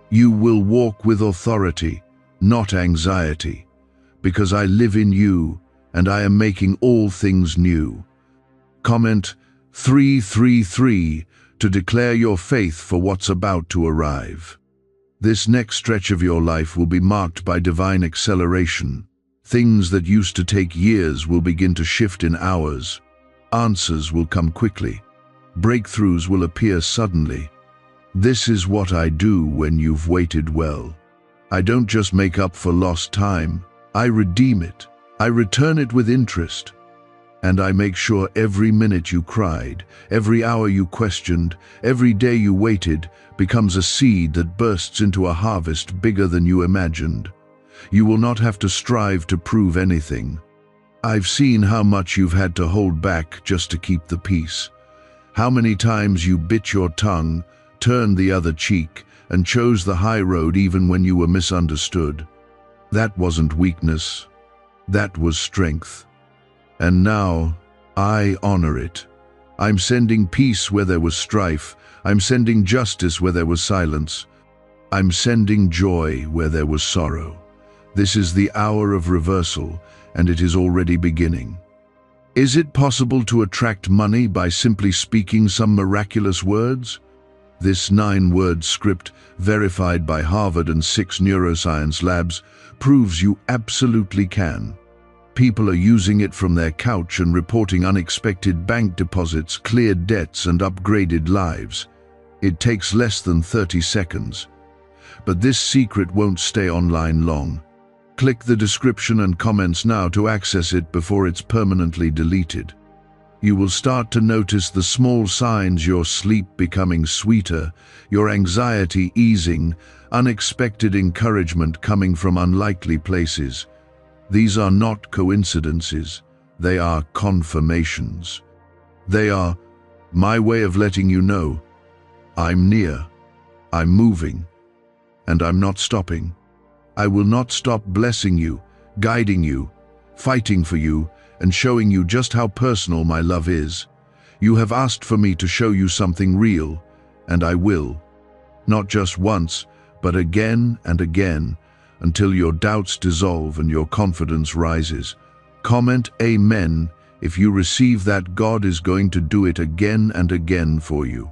You will walk with authority, not anxiety, because I live in you and I am making all things new. Comment 333 to declare your faith for what's about to arrive. This next stretch of your life will be marked by divine acceleration. Things that used to take years will begin to shift in hours. Answers will come quickly. Breakthroughs will appear suddenly. This is what I do when you've waited well. I don't just make up for lost time. I redeem it. I return it with interest. And I make sure every minute you cried, every hour you questioned, every day you waited becomes a seed that bursts into a harvest bigger than you imagined. You will not have to strive to prove anything. I've seen how much you've had to hold back just to keep the peace. How many times you bit your tongue, turned the other cheek, and chose the high road even when you were misunderstood. That wasn't weakness. That was strength. And now, I honor it. I'm sending peace where there was strife. I'm sending justice where there was silence. I'm sending joy where there was sorrow. This is the hour of reversal, and it is already beginning. Is it possible to attract money by simply speaking some miraculous words? This 9-word script, verified by Harvard and 6 neuroscience labs, proves you absolutely can. People are using it from their couch and reporting unexpected bank deposits, cleared debts, and upgraded lives. It takes less than 30 seconds. But this secret won't stay online long. Click the description and comments now to access it before it's permanently deleted. You will start to notice the small signs: your sleep becoming sweeter, your anxiety easing, unexpected encouragement coming from unlikely places. These are not coincidences, they are confirmations. They are my way of letting you know, I'm near, I'm moving, and I'm not stopping. I will not stop blessing you, guiding you, fighting for you, and showing you just how personal my love is. You have asked for me to show you something real, and I will. Not just once, but again and again, until your doubts dissolve and your confidence rises. Comment Amen if you receive that God is going to do it again and again for you.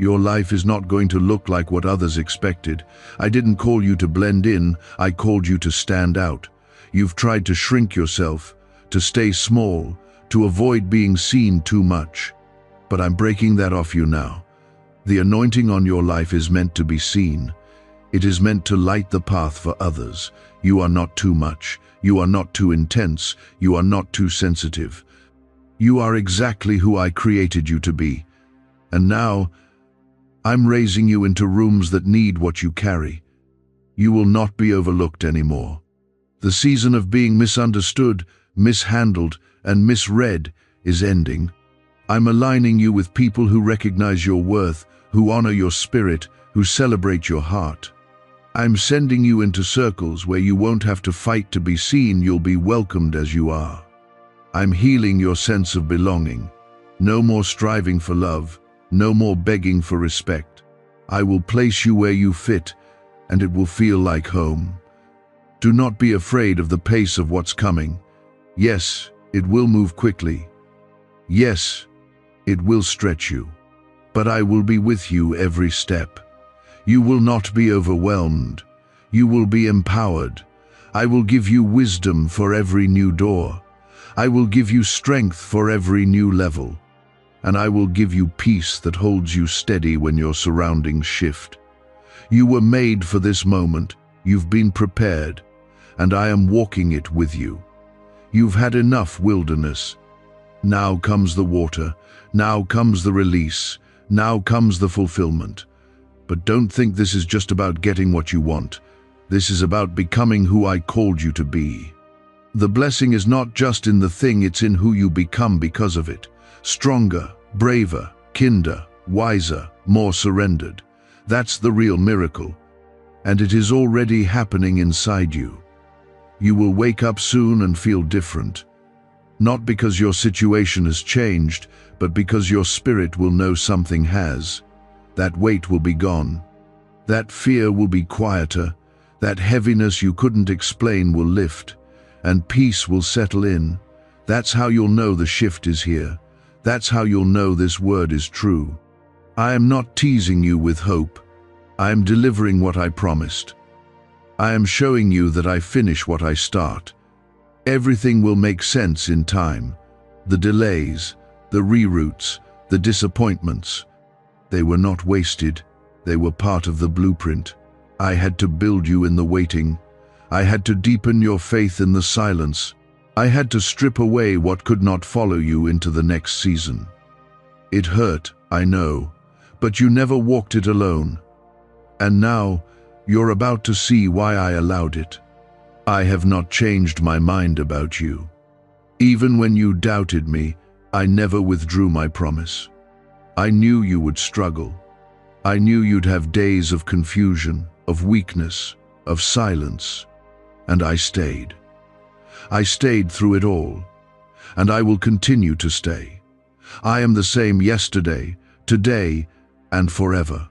Your life is not going to look like what others expected. I didn't call you to blend in, I called you to stand out. You've tried to shrink yourself, to stay small, to avoid being seen too much. But I'm breaking that off you now. The anointing on your life is meant to be seen. It is meant to light the path for others. You are not too much. You are not too intense. You are not too sensitive. You are exactly who I created you to be. And now, I'm raising you into rooms that need what you carry. You will not be overlooked anymore. The season of being misunderstood, mishandled, and misread is ending. I'm aligning you with people who recognize your worth, who honor your spirit, who celebrate your heart. I'm sending you into circles where you won't have to fight to be seen, you'll be welcomed as you are. I'm healing your sense of belonging. No more striving for love, no more begging for respect. I will place you where you fit, and it will feel like home. Do not be afraid of the pace of what's coming. Yes, it will move quickly. Yes, it will stretch you. But I will be with you every step. You will not be overwhelmed. You will be empowered. I will give you wisdom for every new door. I will give you strength for every new level. And I will give you peace that holds you steady when your surroundings shift. You were made for this moment. You've been prepared. And I am walking it with you. You've had enough wilderness. Now comes the water. Now comes the release. Now comes the fulfillment. But don't think this is just about getting what you want. This is about becoming who I called you to be. The blessing is not just in the thing, it's in who you become because of it. Stronger, braver, kinder, wiser, more surrendered. That's the real miracle. And it is already happening inside you. You will wake up soon and feel different. Not because your situation has changed, but because your spirit will know something has. That weight will be gone. That fear will be quieter. That heaviness you couldn't explain will lift. And peace will settle in. That's how you'll know the shift is here. That's how you'll know this word is true. I am not teasing you with hope. I am delivering what I promised. I am showing you that I finish what I start. Everything will make sense in time. The delays, the reroutes, the disappointments. They were not wasted. They were part of the blueprint. I had to build you in the waiting. I had to deepen your faith in the silence. I had to strip away what could not follow you into the next season. It hurt, I know, but you never walked it alone. And now, you're about to see why I allowed it. I have not changed my mind about you. Even when you doubted me, I never withdrew my promise. I knew you would struggle. I knew you'd have days of confusion, of weakness, of silence. And I stayed. I stayed through it all. And I will continue to stay. I am the same yesterday, today, and forever.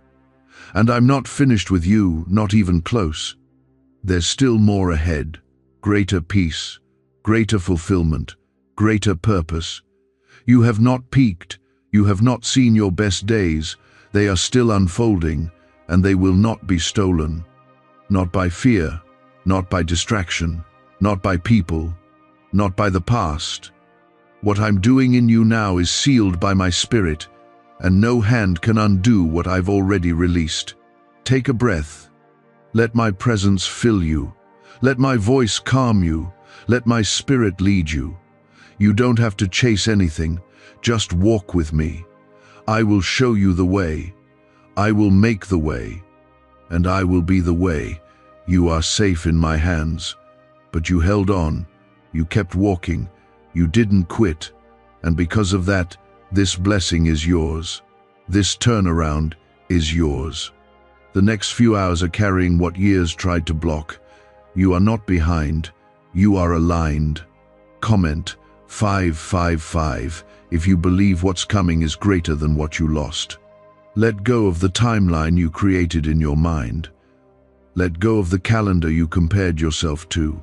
And I'm not finished with you, not even close. There's still more ahead. Greater peace, greater fulfillment, greater purpose. You have not peaked. You have not seen your best days. They are still unfolding, and they will not be stolen. Not by fear, not by distraction, not by people, not by the past. What I'm doing in you now is sealed by my spirit, and no hand can undo what I've already released. Take a breath. Let my presence fill you. Let my voice calm you. Let my spirit lead you. You don't have to chase anything. Just walk with me. I will show you the way. I will make the way. And I will be the way. You are safe in my hands. But you held on. You kept walking. You didn't quit. And because of that, this blessing is yours. This turnaround is yours. The next few hours are carrying what years tried to block. You are not behind. You are aligned. Comment 555 if you believe what's coming is greater than what you lost. Let go of the timeline you created in your mind. Let go of the calendar you compared yourself to.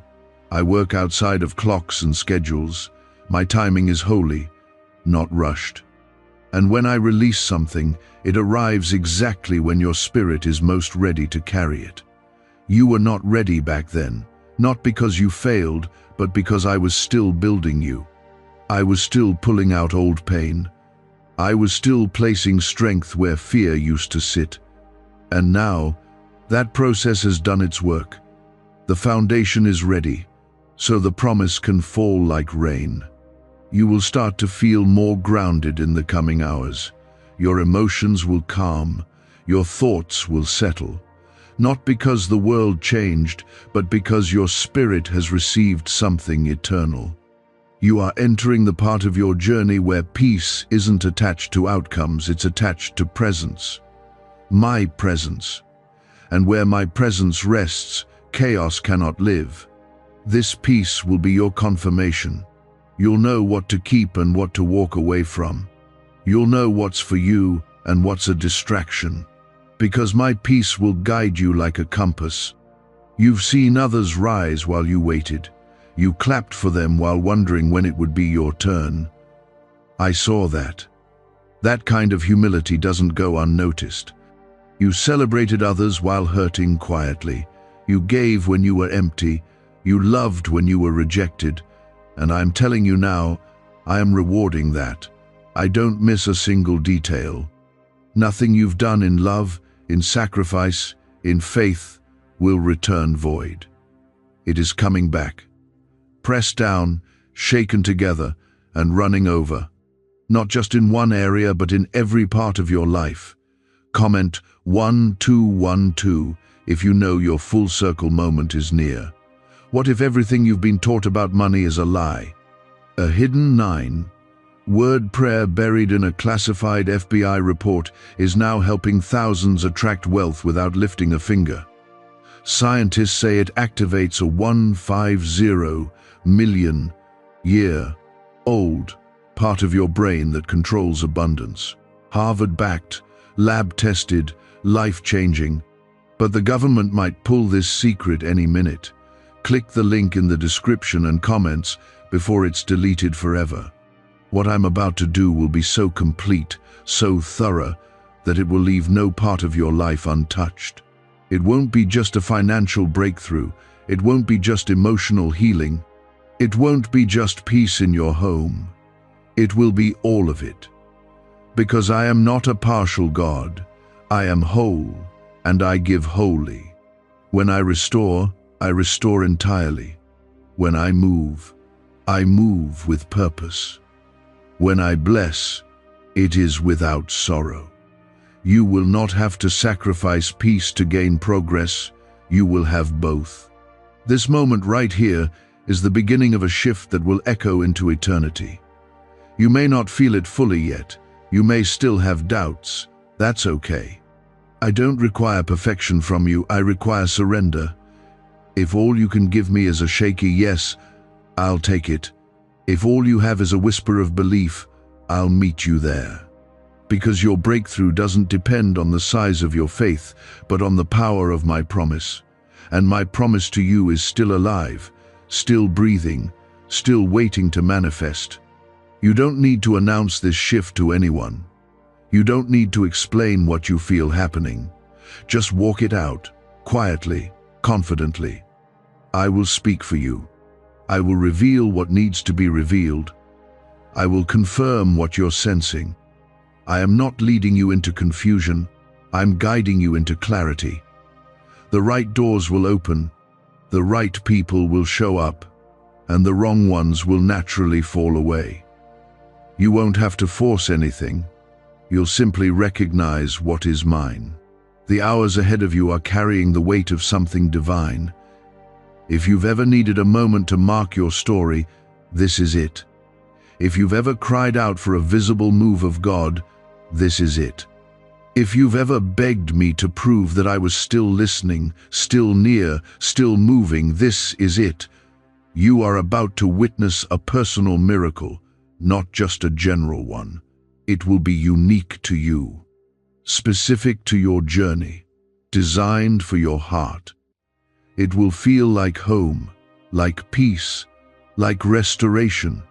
I work outside of clocks and schedules. My timing is holy, not rushed. And when I release something, it arrives exactly when your spirit is most ready to carry it. You were not ready back then, not because you failed, but because I was still building you. I was still pulling out old pain. I was still placing strength where fear used to sit. And now, that process has done its work. The foundation is ready, so the promise can fall like rain. You will start to feel more grounded in the coming hours. Your emotions will calm. Your thoughts will settle. Not because the world changed, but because your spirit has received something eternal. You are entering the part of your journey where peace isn't attached to outcomes, it's attached to presence. My presence. And where my presence rests, chaos cannot live. This peace will be your confirmation. You'll know what to keep and what to walk away from. You'll know what's for you and what's a distraction. Because my peace will guide you like a compass. You've seen others rise while you waited. You clapped for them while wondering when it would be your turn. I saw that. That kind of humility doesn't go unnoticed. You celebrated others while hurting quietly. You gave when you were empty. You loved when you were rejected. And I'm telling you now, I am rewarding that. I don't miss a single detail. Nothing you've done in love, in sacrifice, in faith, will return void. It is coming back. Pressed down, shaken together, and running over. Not just in one area, but in every part of your life. Comment 1212 if you know your full circle moment is near. What if everything you've been taught about money is a lie? A hidden 9-word prayer buried in a classified FBI report is now helping thousands attract wealth without lifting a finger. Scientists say it activates a 150 million year old part of your brain that controls abundance. Harvard-backed, lab-tested, life-changing. But the government might pull this secret any minute. Click the link in the description and comments before it's deleted forever. What I'm about to do will be so complete, so thorough, that it will leave no part of your life untouched. It won't be just a financial breakthrough. It won't be just emotional healing. It won't be just peace in your home. It will be all of it. Because I am not a partial God. I am whole, and I give wholly. When I restore entirely. When I move with purpose. When I bless, it is without sorrow. You will not have to sacrifice peace to gain progress. You will have both. This moment right here is the beginning of a shift that will echo into eternity. You may not feel it fully yet. You may still have doubts. That's okay. I don't require perfection from you. I require surrender. If all you can give me is a shaky yes, I'll take it. If all you have is a whisper of belief, I'll meet you there. Because your breakthrough doesn't depend on the size of your faith, but on the power of my promise. And my promise to you is still alive, still breathing, still waiting to manifest. You don't need to announce this shift to anyone. You don't need to explain what you feel happening. Just walk it out, quietly, confidently. I will speak for you. I will reveal what needs to be revealed. I will confirm what you're sensing. I am not leading you into confusion. I'm guiding you into clarity. The right doors will open, the right people will show up, and the wrong ones will naturally fall away. You won't have to force anything. You'll simply recognize what is mine. The hours ahead of you are carrying the weight of something divine. If you've ever needed a moment to mark your story, this is it. If you've ever cried out for a visible move of God, this is it. If you've ever begged me to prove that I was still listening, still near, still moving, this is it. You are about to witness a personal miracle, not just a general one. It will be unique to you, specific to your journey, designed for your heart. It will feel like home, like peace, like restoration,